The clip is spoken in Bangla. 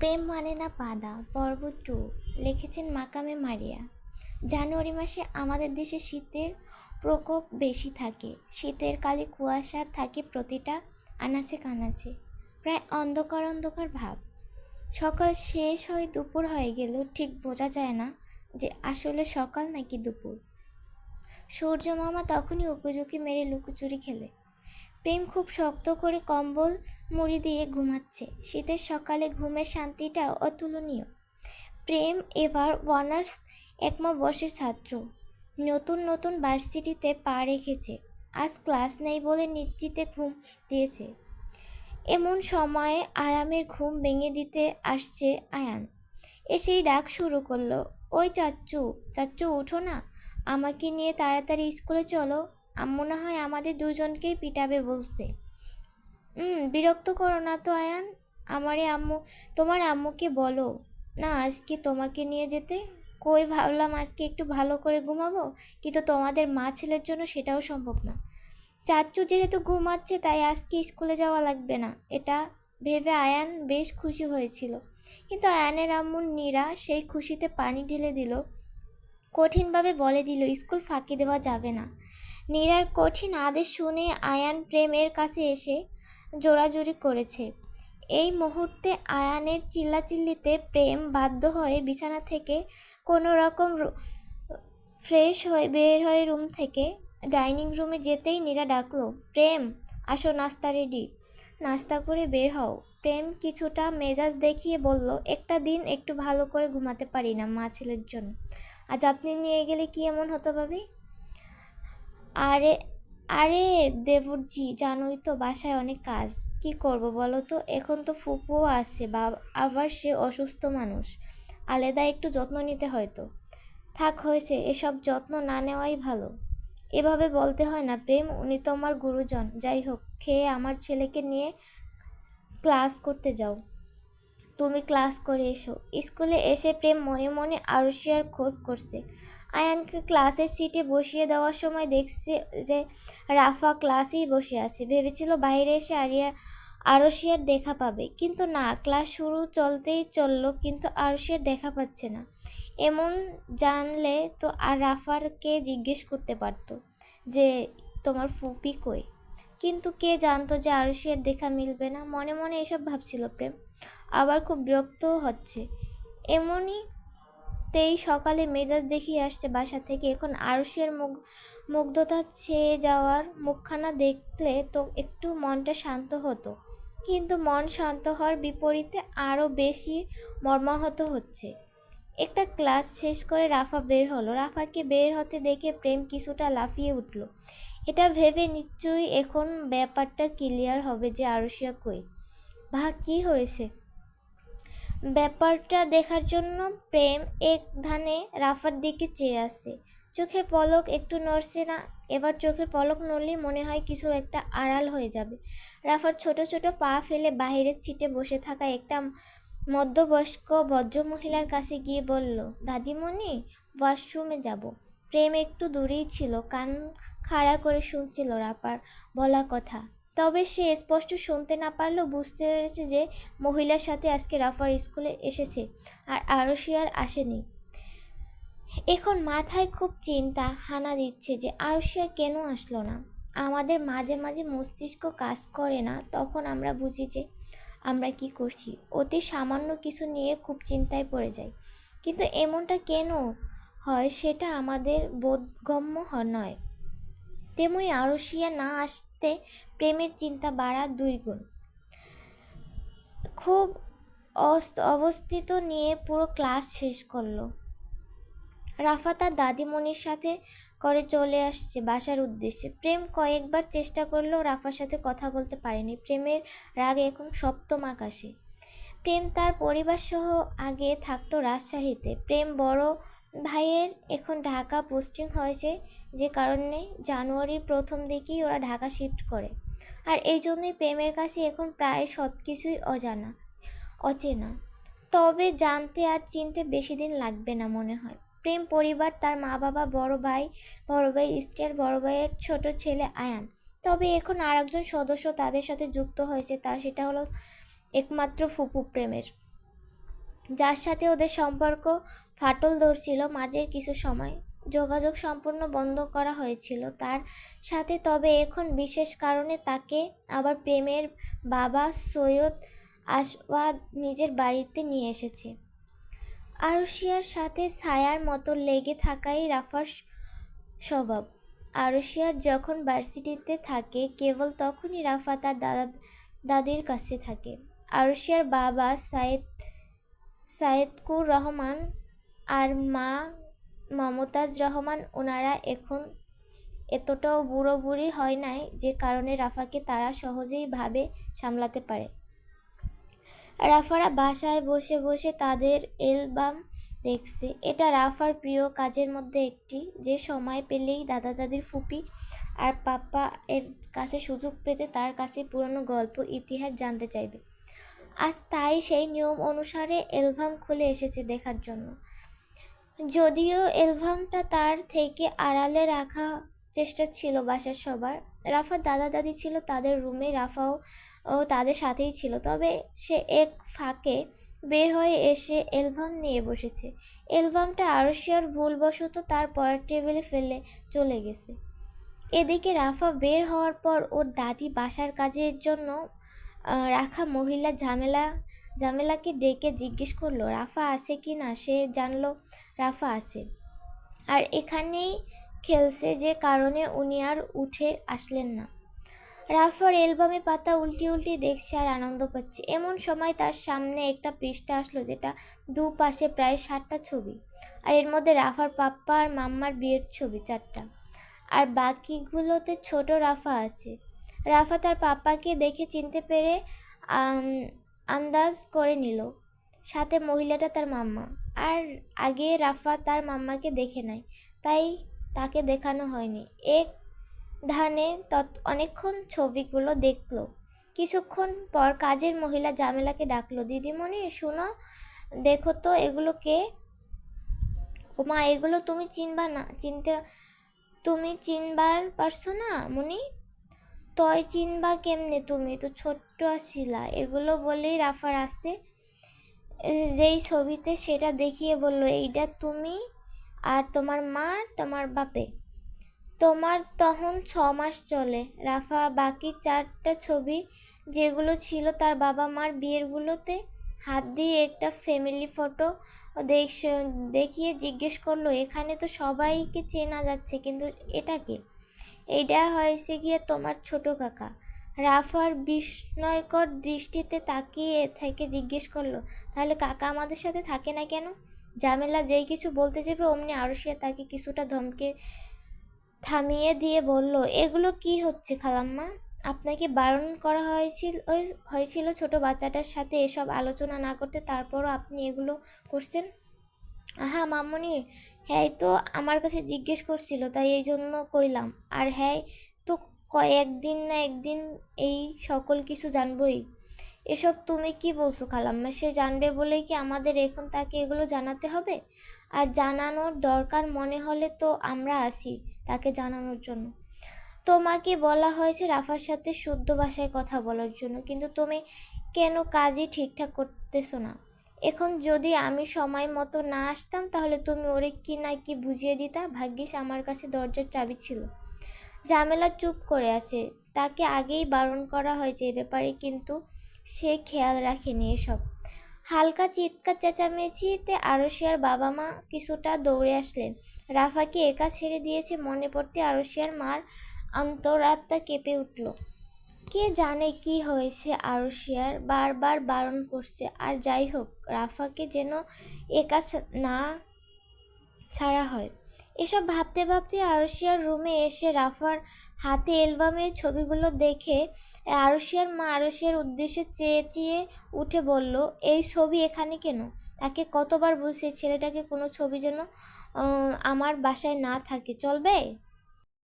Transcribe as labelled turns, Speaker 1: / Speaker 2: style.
Speaker 1: প্রেম মানে না বাধা পর্ব 2 লিখেছেন মাকামে মারিয়া। জানুয়ারি মাসে আমাদের দেশে শীতের প্রকোপ বেশি থাকে। শীতের কালে কুয়াশা থাকে প্রতিটা আনাচে কানাচে, প্রায় অন্ধকার অন্ধকার ভাব। সকাল শেষ হয়ে দুপুর হয়ে গেলেও ঠিক বোঝা যায় না যে আসলে সকাল নাকি দুপুর। সূর্য মামা তখনই উঁকিঝুঁকি মেরে লুকোচুরি খেলে। প্রেম খুব শক্ত করে কম্বল মুড়ি দিয়ে ঘুমাচ্ছে। শীতের সকালে ঘুমের শান্তিটা অতুলনীয়। প্রেম এবার অনার্স একমা বর্ষের ছাত্র। নতুন নতুন ভার্সিটিতে পা রেখেছে। আজ ক্লাস নেই বলে নিশ্চিতে ঘুম দিয়েছে। এমন সময়ে আরামের ঘুম ভেঙে দিতে আসছে আয়ান। এসেই ডাক শুরু করলো, ওই চাচ্চু, চাচ্চু উঠো না, আমাকে নিয়ে তাড়াতাড়ি স্কুলে চলো। আম্মু না হয় আমাদের দুজনকেই পিটাবে বলছে। বিরক্ত করো না তো আয়ান। তোমার আম্মুকে বলো না আজকে তোমাকে নিয়ে যেতে। কই ভাবলাম আজকে একটু ভালো করে ঘুমাবো, কিন্তু তোমাদের মা ছেলের জন্য সেটাও সম্ভব না। চাচ্চু যেহেতু ঘুমাচ্ছে তাই আজকে স্কুলে যাওয়া লাগবে না, এটা ভেবে আয়ান বেশ খুশি হয়েছিল। কিন্তু আয়ানের আম্মু নীরা সেই খুশিতে পানি ঢেলে দিল। কঠিনভাবে বলে দিল স্কুল ফাঁকি দেওয়া যাবে না। নীরার কঠিন আদেশ শুনে আয়ান প্রেমের কাছে এসে জোরাজুরি করেছে। এই মুহূর্তে আয়ানের চিল্লাচিল্লিতে প্রেম বাধ্য হয়ে বিছানা থেকে কোনো রকম ফ্রেশ হয়ে বের হয়ে রুম থেকে ডাইনিং রুমে যেতেই নীরা ডাকলো, প্রেম আসো, নাস্তা রেডি। নাস্তা করে বের হও। প্রেম কিছুটা মেজাজ দেখিয়ে বলল, একটা দিন একটু ভালো করে ঘুমাতে পারি না মা ছেলের জন্য। আজ আপনি নিয়ে গেলে কি এমন হতো ভাবি? আরে আরে দেবরজি, জানোই তো বাসায় অনেক কাজ, কি করব বলো তো। এখন তো ফুপুও আছে, আবার সে অসুস্থ মানুষ, আলাদা একটু যত্ন নিতে হয়তো। থাক হয়েছে, এসব যত্ন না নেওয়াই ভালো। এভাবে বলতে হয় না প্রেম, উনি তো আমার গুরুজন। যাই হোক, খেয়ে আমার ছেলেকে নিয়ে ক্লাস করতে যাও। তুমি ক্লাস করে এসো। স্কুলে এসে প্রেম মনে মনে আরুষিয়ার খোঁজ করছে। আয়ানকে ক্লাসের সিটে বসিয়ে দেওয়ার সময় দেখছে যে রাফা ক্লাসেই বসে আছে। ভেবেছিল বাইরে এসে আরুষিয়ার দেখা পাবে, কিন্তু না, ক্লাস শুরু চলতেই চলল, কিন্তু আরুষিয়ার দেখা পাচ্ছে না। এমন জানলে তো আর রাফারকে জিজ্ঞেস করতে পারতো যে তোমার ফুপি কই। কিন্তু কে জানতো যে আরুষিয়ার দেখা মিলবে না। মনে মনে এসব ভাবছিল প্রেম, আবার খুব বিরক্তও হচ্ছে। তেই সকালে মেজাজ দেখিয়ে আসছে বাসা থেকে। এখন আরুষিয়ার মুগ্ধতা ছেয়ে যাওয়ার মুখখানা দেখলে তো একটু মনটা শান্ত হতো, কিন্তু মন শান্ত হওয়ার বিপরীতে আরও বেশি মর্মাহত হচ্ছে। একটা ক্লাস শেষ করে রাফা বের হলো। রাফাকে বের হতে দেখে প্রেম কিছুটা লাফিয়ে উঠল। এটা ভেবে নিশ্চয়ই এখন ব্যাপারটা ক্লিয়ার হবে যে আরুষিয়া কই। কি হয়েছে? ব্যাপারটা দেখার জন্য প্রেম এক ধানে রাফার দিকে চেয়ে আছে। চোখের পলক একটু নড়ছে না। এবার চোখের পলক নড়লেই মনে হয় কিছু একটা আড়াল হয়ে যাবে। রাফার ছোট ছোট পা ফেলে বাহিরের সিটে বসে থাকা একটা মধ্যবয়স্ক ভদ্রমহিলার কাছে গিয়ে বলল, দাদিমণি, ওয়াশরুমে যাব। প্রেম একটু দূরেই ছিল, কান খাড়া করে শুনছিল রাফার বলা কথা। তবে সে স্পষ্ট শুনতে না পারলেও বুঝতে পেরেছে যে মহিলার সাথে আজকে রাফার স্কুলে এসেছে আর আরুষিয়ার আসেনি। এখন মাথায় খুব চিন্তা হানা দিচ্ছে যে আরুষিয়া কেন আসলো না। আমাদের মাঝে মাঝে মস্তিষ্ক কাজ করে না, তখন আমরা বুঝি যে আমরা কি করছি। অতি সামান্য কিছু নিয়ে খুব চিন্তায় পড়ে যাই, কিন্তু এমনটা কেন হয় সেটা আমাদের বোধগম্য নয়। তেমনি আরুষিয়া না আসতে প্রেমের চিন্তা বাড়া 2 গুণ। খুব অবস্থিত নিয়ে পুরো ক্লাস শেষ করলো। রাফা তার দাদিমণির সাথে করে চলে আসছে বাসার উদ্দেশ্যে। প্রেম কয়েকবার চেষ্টা করলেও রাফার সাথে কথা বলতে পারেনি। প্রেমের রাগ এখন সপ্তম আকাশে। প্রেম তার পরিবার সহ আগে থাকতো রাজশাহীতে। প্রেম বড় ভাইয়ের এখন ঢাকা পোস্টিং হয়েছে, যে কারণে জানুয়ারির প্রথম দিকেই ওরা ঢাকা শিফট করে। আর এই জন্যই প্রেমের কাছে এখন প্রায় সব কিছুই অচেনা। তবে জানতে আর চিনতে বেশি দিন লাগবে না মনে হয়। প্রেম পরিবার, তার মা বাবা, বড় ভাইয়ের স্ত্রী, বড় ভাইয়ের ছোট ছেলে আয়ান। তবে এখন আর একজন সদস্য তাদের সাথে যুক্ত হয়েছে, সেটা হলো একমাত্র ফুপু প্রেমের। যার সাথে ওদের সম্পর্ক ফাটল ধরছিল মাঝের কিছু সময়। যোগাযোগ সম্পূর্ণ বন্ধ করা হয়েছিল তার সাথে, তবে এখন বিশেষ কারণে তাকে আবার প্রেমের বাবা সৈয়দ আসওয়াদ নিজের বাড়িতে নিয়ে এসেছে। আরশিয়ার সাথে ছায়ার মতো লেগে থাকাই রাফার স্বভাব। আরশিয়ার যখন ভার্সিটিতে থাকে কেবল তখনই রাফা তার দাদির কাছে থাকে। আরশিয়ার বাবা সায়েদকুর রহমান আর মা মমতাজ রহমান, ওনারা এখন এতটাও বুড়ো বুড়ি হয় নাই যে কারণে রাফাকে তারা সহজেই ভাবে সামলাতে পারে। রাফারা বাসায় বসে বসে তাদের অ্যালবাম দেখছে। এটা রাফার প্রিয় কাজের মধ্যে একটি, যে সময় পেলেই দাদা দাদির ফুপি আর পাপ্পা এর কাছে সুযোগ পেতে তার কাছে পুরনো গল্প ইতিহাস জানতে চাইবে। আজ তাই সেই নিয়ম অনুসারে অ্যালবাম খুলে এসেছে দেখার জন্য। যদিও অ্যালবামটা তার থেকে আড়ালে রাখা চেষ্টা ছিল বাসার সবার। রাফার দাদা দাদি ছিল তাদের রুমে, রাফাও তাদের সাথেই ছিল, তবে সে এক ফাঁকে বের হয়ে এসে অ্যালবাম নিয়ে বসেছে। অ্যালবামটা আরশিয়ার ভুলবশত তার পড়ার টেবিলে ফেলে চলে গেছে। এদিকে রাফা বের হওয়ার পর ওর দাদি বাসার কাজের জন্য রাখা মহিলা জামেলাকে ডেকে জিজ্ঞেস করলো রাফা আছে কি না। সে জানলো রাফা আছে, আর এখানেই খেলছে, যে কারণে উনি আর উঠে আসলেন না। রাফার অ্যালবামে পাতা উল্টি দেখছে আর আনন্দ পাচ্ছে। এমন সময় তার সামনে একটা পৃষ্ঠা আসলো, যেটা দুপাশে প্রায় 60টা ছবি, আর এর মধ্যে রাফার পাপ্পা আর মাম্মার বিয়ের ছবি 4টা, আর বাকিগুলোতে ছোট রাফা আছে। রাফা তার পাপ্পাকে দেখে চিনতে পেরে আন্দাজ করে নিল সাথে মহিলাটা তার মাম্মা। আর আগে রাফা তার মাম্মাকে দেখে নেয়, তাই তাকে দেখানো হয়নি। এক ধানে অনেকক্ষণ ছবিগুলো দেখলো। কিছুক্ষণ পর কাজের মহিলা জামেলাকে ডাকলো, দিদিমণি শোনো, দেখো তো এগুলো কে? ওমা, এগুলো তুমি চিনবার পারছো না মনি? তয় চিনবা কেমনে, তুমি তো ছোট্ট আছিলা। এগুলো বলেই রাফার আছে যেই ছবিতে সেটা দেখিয়ে বলল, এইটা তুমি আর তোমার মা, তোমার বাপে। তোমার তখন 6 মাস চলে। রাফা বাকি 4টা ছবি যেগুলো ছিল তার বাবা মার বিয়েরগুলোতে হাত দিয়ে একটা ফ্যামিলি ফটো দেখিয়ে জিজ্ঞেস করলো, এখানে তো সবাইকে চেনা যাচ্ছে, কিন্তু এটা কে? এইটা হয়েছে গিয়ে তোমার ছোট কাকা। রাফার বিস্ময়কর দৃষ্টিতে তাকিয়ে থেকে জিজ্ঞেস করলো, তাহলে কাকা আমাদের সাথে থাকে না কেন? জামেলা যেই কিছু বলতে যাবে অমনি আরশিয়া তাকে কিছুটা ধমকে থামিয়ে দিয়ে বলল, এগুলো কি হচ্ছে খালাম্মা? আপনাকে বারণ করা হয়েছিল ছোট বাচ্চাটার সাথে এসব আলোচনা না করতে, তারপরও আপনি এগুলো করছেন? আহা মামুনি, হ্যাঁ তো আমার কাছে জিজ্ঞেস করছিল, তাই এই জন্য কইলাম। আর হ্যাঁ তো একদিন না একদিন এই সকল কিছু জানবই। এসব তুমি কি বলছো খালাম্মা? সে জানবে বলেই কি আমাদের এখন তাকে এগুলো জানাতে হবে? আর জানানোর দরকার মনে হলে তো আমরা আছি তাকে জানানোর জন্য। তোমাকে বলা হয়েছে রাফার সাথে শুদ্ধ ভাষায় কথা বলার জন্য, কিন্তু তুমি কেন কাজই ঠিকঠাক করতেছো না? এখন যদি আমি সময় মতো না আসতাম তাহলে তুমি ওরে কি না কি বুঝিয়ে দিতা। ভাগ্যিস আমার কাছে দরজার চাবি ছিল। জামেলা চুপ করে আছে। তাকে আগেই বারণ করা হয়েছে এ ব্যাপারে, কিন্তু সে খেয়াল রাখেনি এসব। হালকা চিৎকার চেঁচামেচিতে আরশিয়ার বাবা মা কিছুটা দৌড়ে আসলেন। রাফাকে একা ছেড়ে দিয়েছে মনে পড়তে আরশিয়ার মার অন্তরাত্মা কেঁপে উঠল। কে জানে কি হয়েছে আরশিয়ার, বারবার বারণ করছে। আর যাই হোক, রাফাকে যেন একা না ছাড়া হয়। এসব ভাবতে ভাবতে আরশিয়ার রুমে এসে রাফার হাতে অ্যালবামের ছবিগুলো দেখে আরশিয়ার মা আরশিয়ার উদ্দেশ্যে চেঁচিয়ে উঠে বলল, এই ছবি এখানে কেন? তাকে কতবার বলছে ছেলেটাকে কোনো ছবি যেন আমার বাসায় না থাকে, চলবে?